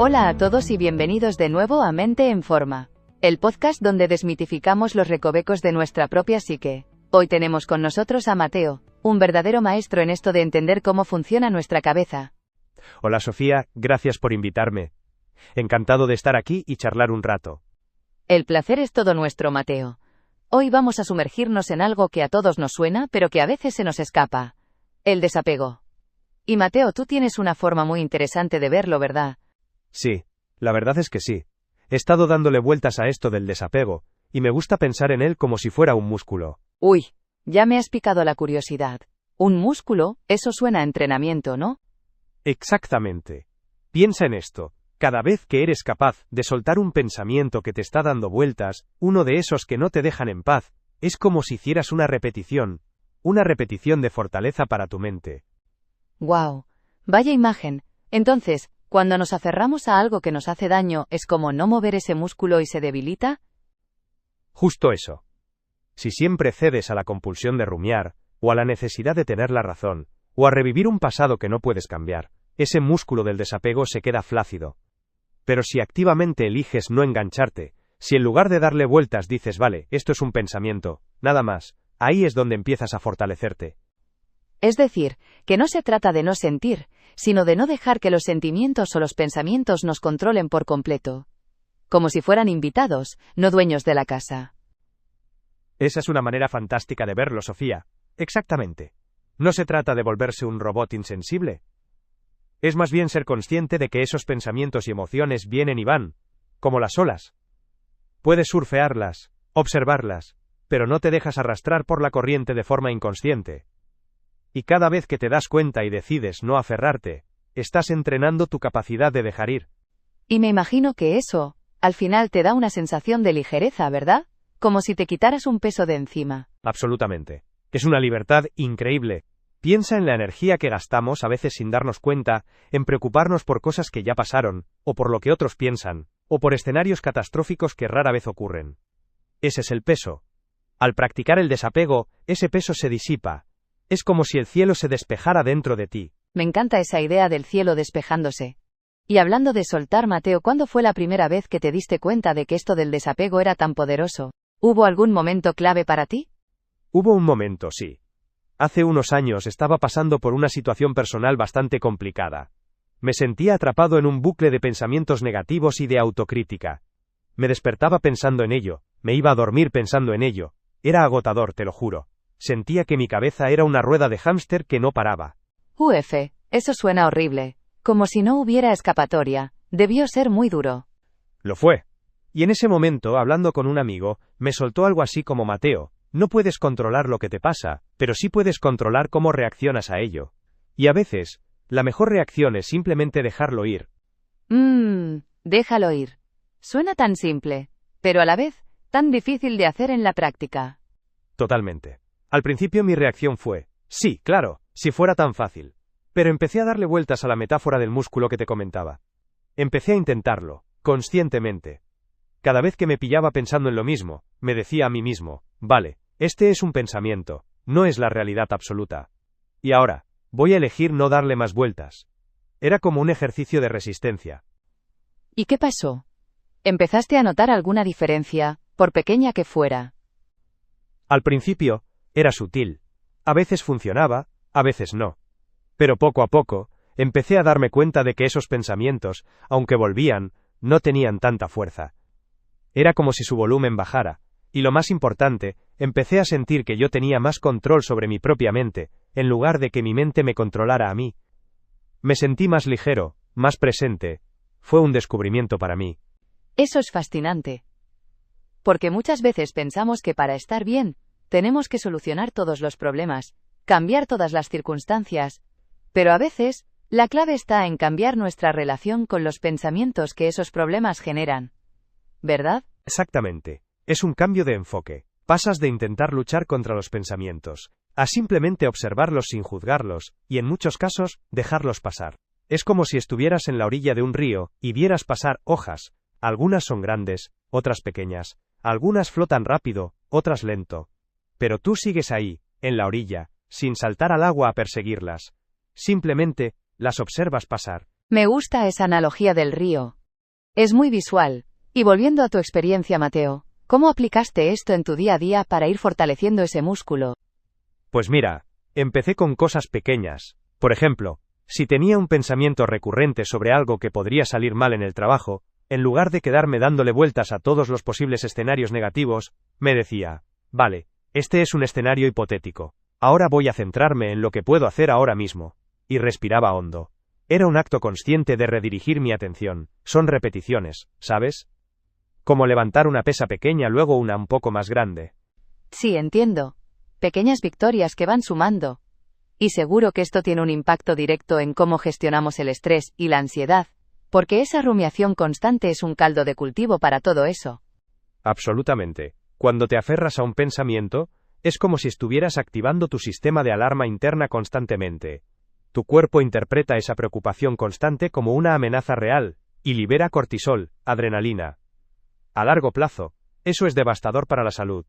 Hola a todos y bienvenidos de nuevo a Mente en Forma, el podcast donde desmitificamos los recovecos de nuestra propia psique. Hoy tenemos con nosotros a Mateo, un verdadero maestro en esto de entender cómo funciona nuestra cabeza. Hola Sofía, gracias por invitarme. Encantado de estar aquí y charlar un rato. El placer es todo nuestro, Mateo. Hoy vamos a sumergirnos en algo que a todos nos suena, pero que a veces se nos escapa: el desapego. Y Mateo, tú tienes una forma muy interesante de verlo, ¿verdad? Sí, la verdad es que sí. He estado dándole vueltas a esto del desapego, y me gusta pensar en él como si fuera un músculo. Uy, ya me has picado la curiosidad. ¿Un músculo? Eso suena a entrenamiento, ¿no? Exactamente. Piensa en esto. Cada vez que eres capaz de soltar un pensamiento que te está dando vueltas, uno de esos que no te dejan en paz, es como si hicieras una repetición de fortaleza para tu mente. ¡Guau! Vaya imagen. Entonces, cuando nos aferramos a algo que nos hace daño, ¿es como no mover ese músculo y se debilita? Justo eso. Si siempre cedes a la compulsión de rumiar, o a la necesidad de tener la razón, o a revivir un pasado que no puedes cambiar, ese músculo del desapego se queda flácido. Pero si activamente eliges no engancharte, si en lugar de darle vueltas dices vale, esto es un pensamiento, nada más, ahí es donde empiezas a fortalecerte. Es decir, que no se trata de no sentir, sino de no dejar que los sentimientos o los pensamientos nos controlen por completo. Como si fueran invitados, no dueños de la casa. Esa es una manera fantástica de verlo, Sofía. Exactamente. No se trata de volverse un robot insensible. Es más bien ser consciente de que esos pensamientos y emociones vienen y van, como las olas. Puedes surfearlas, observarlas, pero no te dejas arrastrar por la corriente de forma inconsciente. Y cada vez que te das cuenta y decides no aferrarte, estás entrenando tu capacidad de dejar ir. Y me imagino que eso, al final te da una sensación de ligereza, ¿verdad? Como si te quitaras un peso de encima. Absolutamente. Es una libertad increíble. Piensa en la energía que gastamos, a veces sin darnos cuenta, en preocuparnos por cosas que ya pasaron, o por lo que otros piensan, o por escenarios catastróficos que rara vez ocurren. Ese es el peso. Al practicar el desapego, ese peso se disipa. Es como si el cielo se despejara dentro de ti. Me encanta esa idea del cielo despejándose. Y hablando de soltar, Mateo, ¿cuándo fue la primera vez que te diste cuenta de que esto del desapego era tan poderoso? ¿Hubo algún momento clave para ti? Hubo un momento, sí. Hace unos años estaba pasando por una situación personal bastante complicada. Me sentía atrapado en un bucle de pensamientos negativos y de autocrítica. Me despertaba pensando en ello, me iba a dormir pensando en ello. Era agotador, te lo juro. Sentía que mi cabeza era una rueda de hámster que no paraba. Uf, eso suena horrible. Como si no hubiera escapatoria. Debió ser muy duro. Lo fue. Y en ese momento, hablando con un amigo, me soltó algo así como: Mateo, no puedes controlar lo que te pasa, pero sí puedes controlar cómo reaccionas a ello. Y a veces, la mejor reacción es simplemente dejarlo ir. Déjalo ir. Suena tan simple, pero a la vez, tan difícil de hacer en la práctica. Totalmente. Al principio mi reacción fue: sí, claro, si fuera tan fácil. Pero empecé a darle vueltas a la metáfora del músculo que te comentaba. Empecé a intentarlo, conscientemente. Cada vez que me pillaba pensando en lo mismo, me decía a mí mismo: vale, este es un pensamiento, no es la realidad absoluta. Y ahora, voy a elegir no darle más vueltas. Era como un ejercicio de resistencia. ¿Y qué pasó? ¿Empezaste a notar alguna diferencia, por pequeña que fuera? Al principio, era sutil. A veces funcionaba, a veces no. Pero poco a poco, empecé a darme cuenta de que esos pensamientos, aunque volvían, no tenían tanta fuerza. Era como si su volumen bajara, y lo más importante, empecé a sentir que yo tenía más control sobre mi propia mente, en lugar de que mi mente me controlara a mí. Me sentí más ligero, más presente. Fue un descubrimiento para mí. Eso es fascinante. Porque muchas veces pensamos que para estar bien, tenemos que solucionar todos los problemas, cambiar todas las circunstancias, pero a veces, la clave está en cambiar nuestra relación con los pensamientos que esos problemas generan. ¿Verdad? Exactamente. Es un cambio de enfoque. Pasas de intentar luchar contra los pensamientos, a simplemente observarlos sin juzgarlos, y en muchos casos, dejarlos pasar. Es como si estuvieras en la orilla de un río, y vieras pasar hojas. Algunas son grandes, otras pequeñas, algunas flotan rápido, otras lento. Pero tú sigues ahí, en la orilla, sin saltar al agua a perseguirlas. Simplemente, las observas pasar. Me gusta esa analogía del río. Es muy visual. Y volviendo a tu experiencia, Mateo, ¿cómo aplicaste esto en tu día a día para ir fortaleciendo ese músculo? Pues mira, empecé con cosas pequeñas. Por ejemplo, si tenía un pensamiento recurrente sobre algo que podría salir mal en el trabajo, en lugar de quedarme dándole vueltas a todos los posibles escenarios negativos, me decía, vale, este es un escenario hipotético. Ahora voy a centrarme en lo que puedo hacer ahora mismo. Y respiraba hondo. Era un acto consciente de redirigir mi atención. Son repeticiones, ¿sabes? Como levantar una pesa pequeña, luego una un poco más grande. Sí, entiendo. Pequeñas victorias que van sumando. Y seguro que esto tiene un impacto directo en cómo gestionamos el estrés y la ansiedad, porque esa rumiación constante es un caldo de cultivo para todo eso. Absolutamente. Cuando te aferras a un pensamiento, es como si estuvieras activando tu sistema de alarma interna constantemente. Tu cuerpo interpreta esa preocupación constante como una amenaza real, y libera cortisol, adrenalina. A largo plazo, eso es devastador para la salud.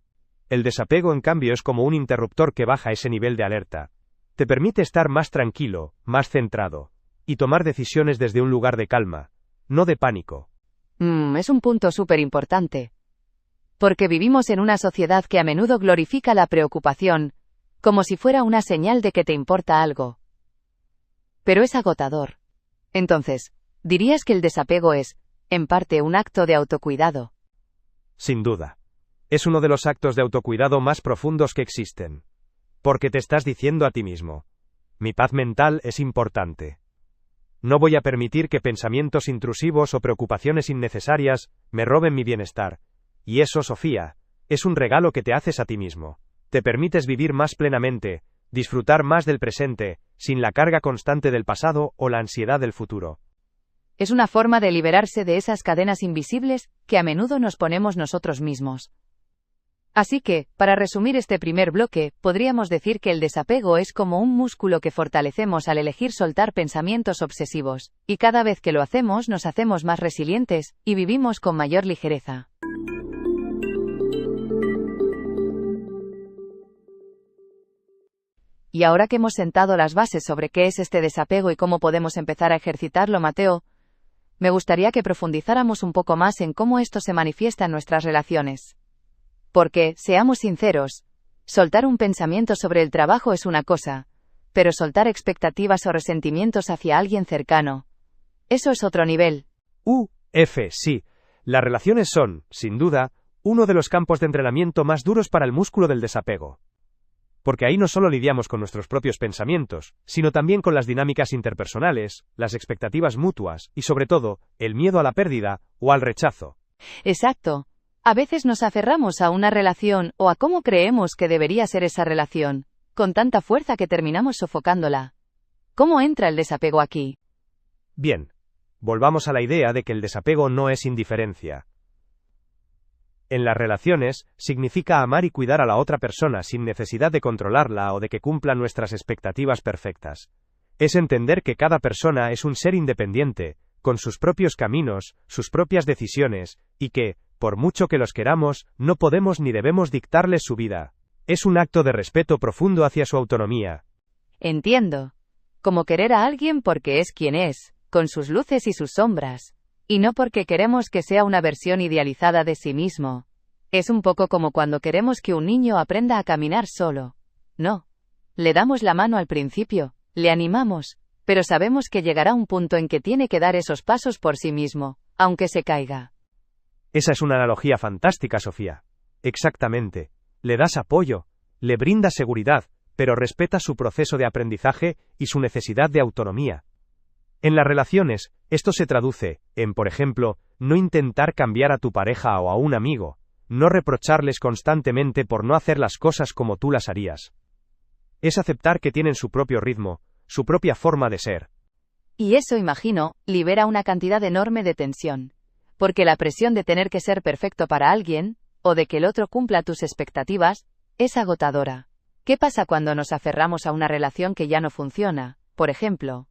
El desapego, en cambio, es como un interruptor que baja ese nivel de alerta. Te permite estar más tranquilo, más centrado, y tomar decisiones desde un lugar de calma, no de pánico. Es un punto súper importante. Porque vivimos en una sociedad que a menudo glorifica la preocupación, como si fuera una señal de que te importa algo. Pero es agotador. Entonces, ¿dirías que el desapego es, en parte, un acto de autocuidado? Sin duda. Es uno de los actos de autocuidado más profundos que existen. Porque te estás diciendo a ti mismo, mi paz mental es importante. No voy a permitir que pensamientos intrusivos o preocupaciones innecesarias me roben mi bienestar. Y eso, Sofía, es un regalo que te haces a ti mismo. Te permites vivir más plenamente, disfrutar más del presente, sin la carga constante del pasado o la ansiedad del futuro. Es una forma de liberarse de esas cadenas invisibles que a menudo nos ponemos nosotros mismos. Así que, para resumir este primer bloque, podríamos decir que el desapego es como un músculo que fortalecemos al elegir soltar pensamientos obsesivos, y cada vez que lo hacemos nos hacemos más resilientes, y vivimos con mayor ligereza. Y ahora que hemos sentado las bases sobre qué es este desapego y cómo podemos empezar a ejercitarlo, Mateo, me gustaría que profundizáramos un poco más en cómo esto se manifiesta en nuestras relaciones. Porque, seamos sinceros, soltar un pensamiento sobre el trabajo es una cosa, pero soltar expectativas o resentimientos hacia alguien cercano, eso es otro nivel. Sí. Las relaciones son, sin duda, uno de los campos de entrenamiento más duros para el músculo del desapego. Porque ahí no solo lidiamos con nuestros propios pensamientos, sino también con las dinámicas interpersonales, las expectativas mutuas y, sobre todo, el miedo a la pérdida o al rechazo. Exacto. A veces nos aferramos a una relación o a cómo creemos que debería ser esa relación, con tanta fuerza que terminamos sofocándola. ¿Cómo entra el desapego aquí? Bien. Volvamos a la idea de que el desapego no es indiferencia. En las relaciones, significa amar y cuidar a la otra persona sin necesidad de controlarla o de que cumpla nuestras expectativas perfectas. Es entender que cada persona es un ser independiente, con sus propios caminos, sus propias decisiones, y que, por mucho que los queramos, no podemos ni debemos dictarles su vida. Es un acto de respeto profundo hacia su autonomía. Entiendo. Como querer a alguien porque es quien es, con sus luces y sus sombras. Y no porque queremos que sea una versión idealizada de sí mismo. Es un poco como cuando queremos que un niño aprenda a caminar solo. No. Le damos la mano al principio, le animamos, pero sabemos que llegará un punto en que tiene que dar esos pasos por sí mismo, aunque se caiga. Esa es una analogía fantástica, Sofía. Exactamente. Le das apoyo, le brindas seguridad, pero respeta su proceso de aprendizaje y su necesidad de autonomía. En las relaciones, esto se traduce en, por ejemplo, no intentar cambiar a tu pareja o a un amigo, no reprocharles constantemente por no hacer las cosas como tú las harías. Es aceptar que tienen su propio ritmo, su propia forma de ser. Y eso, imagino, libera una cantidad enorme de tensión. Porque la presión de tener que ser perfecto para alguien, o de que el otro cumpla tus expectativas, es agotadora. ¿Qué pasa cuando nos aferramos a una relación que ya no funciona, por ejemplo?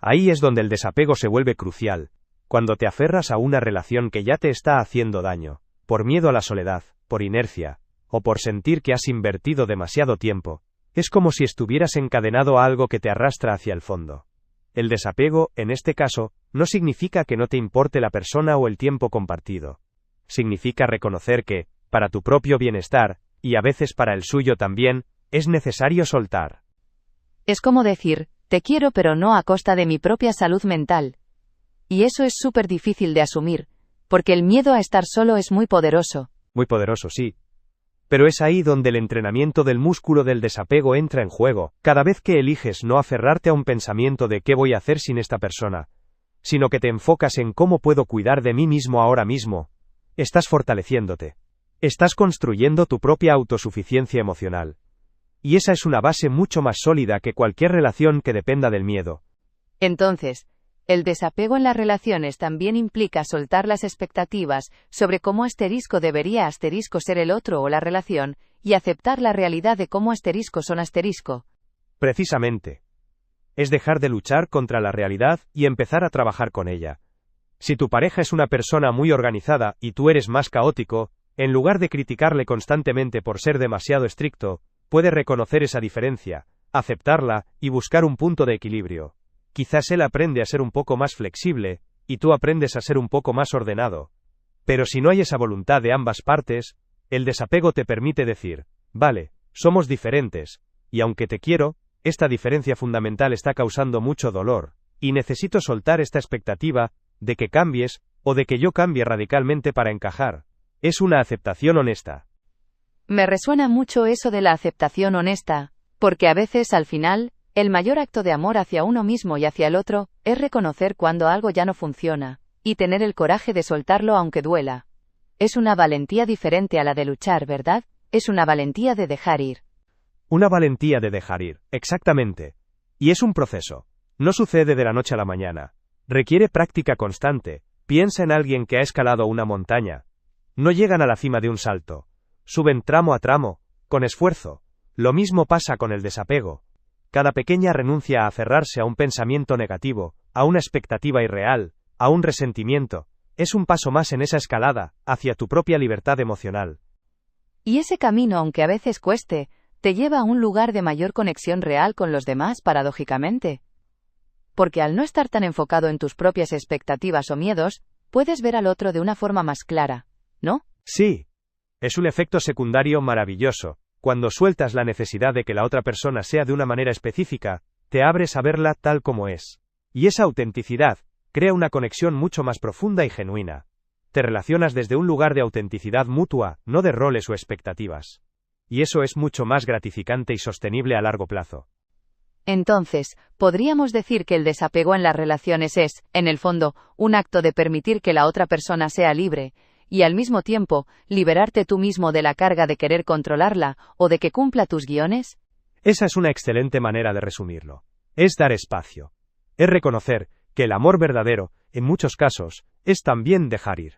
Ahí es donde el desapego se vuelve crucial, cuando te aferras a una relación que ya te está haciendo daño, por miedo a la soledad, por inercia, o por sentir que has invertido demasiado tiempo. Es como si estuvieras encadenado a algo que te arrastra hacia el fondo. El desapego, en este caso, no significa que no te importe la persona o el tiempo compartido. Significa reconocer que, para tu propio bienestar, y a veces para el suyo también, es necesario soltar. Es como decir, te quiero pero no a costa de mi propia salud mental. Y eso es súper difícil de asumir, porque el miedo a estar solo es muy poderoso. Muy poderoso, sí. Pero es ahí donde el entrenamiento del músculo del desapego entra en juego, cada vez que eliges no aferrarte a un pensamiento de qué voy a hacer sin esta persona, sino que te enfocas en cómo puedo cuidar de mí mismo ahora mismo. Estás fortaleciéndote. Estás construyendo tu propia autosuficiencia emocional. Y esa es una base mucho más sólida que cualquier relación que dependa del miedo. Entonces, el desapego en las relaciones también implica soltar las expectativas sobre cómo debería ser el otro o la relación, y aceptar la realidad de cómo son. Precisamente. Es dejar de luchar contra la realidad y empezar a trabajar con ella. Si tu pareja es una persona muy organizada y tú eres más caótico, en lugar de criticarle constantemente por ser demasiado estricto, puedes reconocer esa diferencia, aceptarla y buscar un punto de equilibrio. Quizás él aprende a ser un poco más flexible, y tú aprendes a ser un poco más ordenado. Pero si no hay esa voluntad de ambas partes, el desapego te permite decir, vale, somos diferentes, y aunque te quiero, esta diferencia fundamental está causando mucho dolor, y necesito soltar esta expectativa de que cambies, o de que yo cambie radicalmente para encajar. Es una aceptación honesta. Me resuena mucho eso de la aceptación honesta, porque a veces al final, el mayor acto de amor hacia uno mismo y hacia el otro, es reconocer cuando algo ya no funciona, y tener el coraje de soltarlo aunque duela. Es una valentía diferente a la de luchar, ¿verdad? Es una valentía de dejar ir. Una valentía de dejar ir, exactamente. Y es un proceso. No sucede de la noche a la mañana. Requiere práctica constante. Piensa en alguien que ha escalado una montaña. No llegan a la cima de un salto. Suben tramo a tramo, con esfuerzo. Lo mismo pasa con el desapego. Cada pequeña renuncia a aferrarse a un pensamiento negativo, a una expectativa irreal, a un resentimiento, es un paso más en esa escalada, hacia tu propia libertad emocional. Y ese camino, aunque a veces cueste, te lleva a un lugar de mayor conexión real con los demás, paradójicamente. Porque al no estar tan enfocado en tus propias expectativas o miedos, puedes ver al otro de una forma más clara, ¿no? Sí. Es un efecto secundario maravilloso. Cuando sueltas la necesidad de que la otra persona sea de una manera específica, te abres a verla tal como es. Y esa autenticidad crea una conexión mucho más profunda y genuina. Te relacionas desde un lugar de autenticidad mutua, no de roles o expectativas. Y eso es mucho más gratificante y sostenible a largo plazo. Entonces, podríamos decir que el desapego en las relaciones es, en el fondo, un acto de permitir que la otra persona sea libre, y al mismo tiempo, liberarte tú mismo de la carga de querer controlarla, o de que cumpla tus guiones. Esa es una excelente manera de resumirlo. Es dar espacio. Es reconocer que el amor verdadero, en muchos casos, es también dejar ir.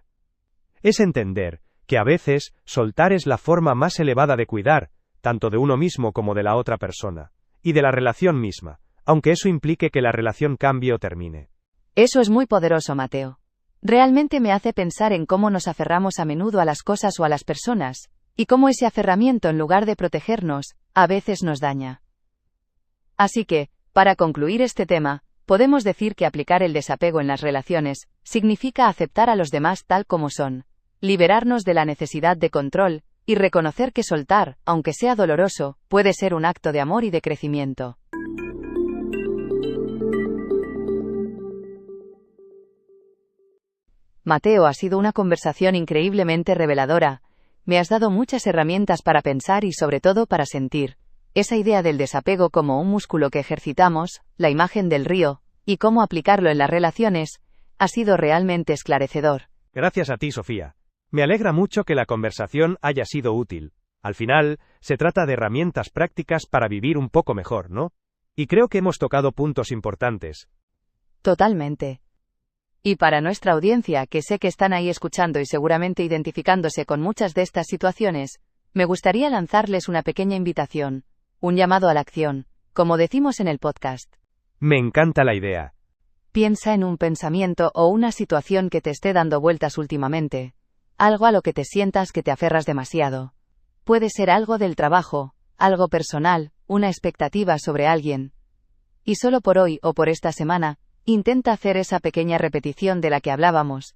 Es entender que a veces, soltar es la forma más elevada de cuidar, tanto de uno mismo como de la otra persona, y de la relación misma, aunque eso implique que la relación cambie o termine. Eso es muy poderoso, Mateo. Realmente me hace pensar en cómo nos aferramos a menudo a las cosas o a las personas, y cómo ese aferramiento, en lugar de protegernos, a veces nos daña. Así que, para concluir este tema, podemos decir que aplicar el desapego en las relaciones significa aceptar a los demás tal como son, liberarnos de la necesidad de control, y reconocer que soltar, aunque sea doloroso, puede ser un acto de amor y de crecimiento. Mateo, ha sido una conversación increíblemente reveladora. Me has dado muchas herramientas para pensar y sobre todo para sentir. Esa idea del desapego como un músculo que ejercitamos, la imagen del río, y cómo aplicarlo en las relaciones, ha sido realmente esclarecedor. Gracias a ti, Sofía. Me alegra mucho que la conversación haya sido útil. Al final, se trata de herramientas prácticas para vivir un poco mejor, ¿no? Y creo que hemos tocado puntos importantes. Totalmente. Y para nuestra audiencia, que sé que están ahí escuchando y seguramente identificándose con muchas de estas situaciones, me gustaría lanzarles una pequeña invitación, un llamado a la acción, como decimos en el podcast. Me encanta la idea. Piensa en un pensamiento o una situación que te esté dando vueltas últimamente. Algo a lo que te sientas que te aferras demasiado. Puede ser algo del trabajo, algo personal, una expectativa sobre alguien. Y solo por hoy o por esta semana, intenta hacer esa pequeña repetición de la que hablábamos.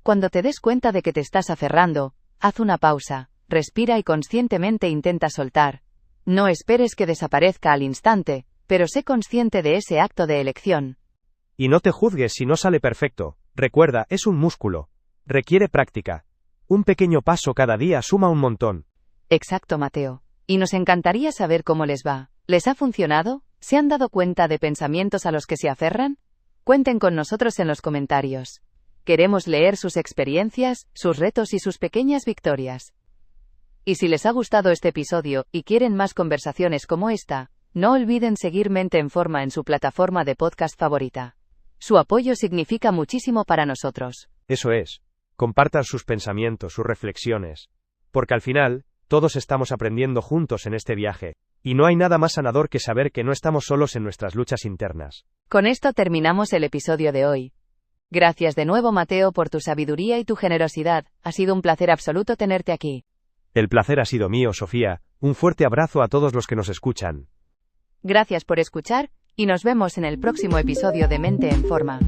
Cuando te des cuenta de que te estás aferrando, haz una pausa, respira y conscientemente intenta soltar. No esperes que desaparezca al instante, pero sé consciente de ese acto de elección. Y no te juzgues si no sale perfecto. Recuerda, es un músculo. Requiere práctica. Un pequeño paso cada día suma un montón. Exacto, Mateo. Y nos encantaría saber cómo les va. ¿Les ha funcionado? ¿Se han dado cuenta de pensamientos a los que se aferran? Cuenten con nosotros en los comentarios. Queremos leer sus experiencias, sus retos y sus pequeñas victorias. Y si les ha gustado este episodio y quieren más conversaciones como esta, no olviden seguir Mente en Forma en su plataforma de podcast favorita. Su apoyo significa muchísimo para nosotros. Eso es. Compartan sus pensamientos, sus reflexiones. Porque al final, todos estamos aprendiendo juntos en este viaje. Y no hay nada más sanador que saber que no estamos solos en nuestras luchas internas. Con esto terminamos el episodio de hoy. Gracias de nuevo, Mateo, por tu sabiduría y tu generosidad. Ha sido un placer absoluto tenerte aquí. El placer ha sido mío, Sofía. Un fuerte abrazo a todos los que nos escuchan. Gracias por escuchar, y nos vemos en el próximo episodio de Mente en Forma.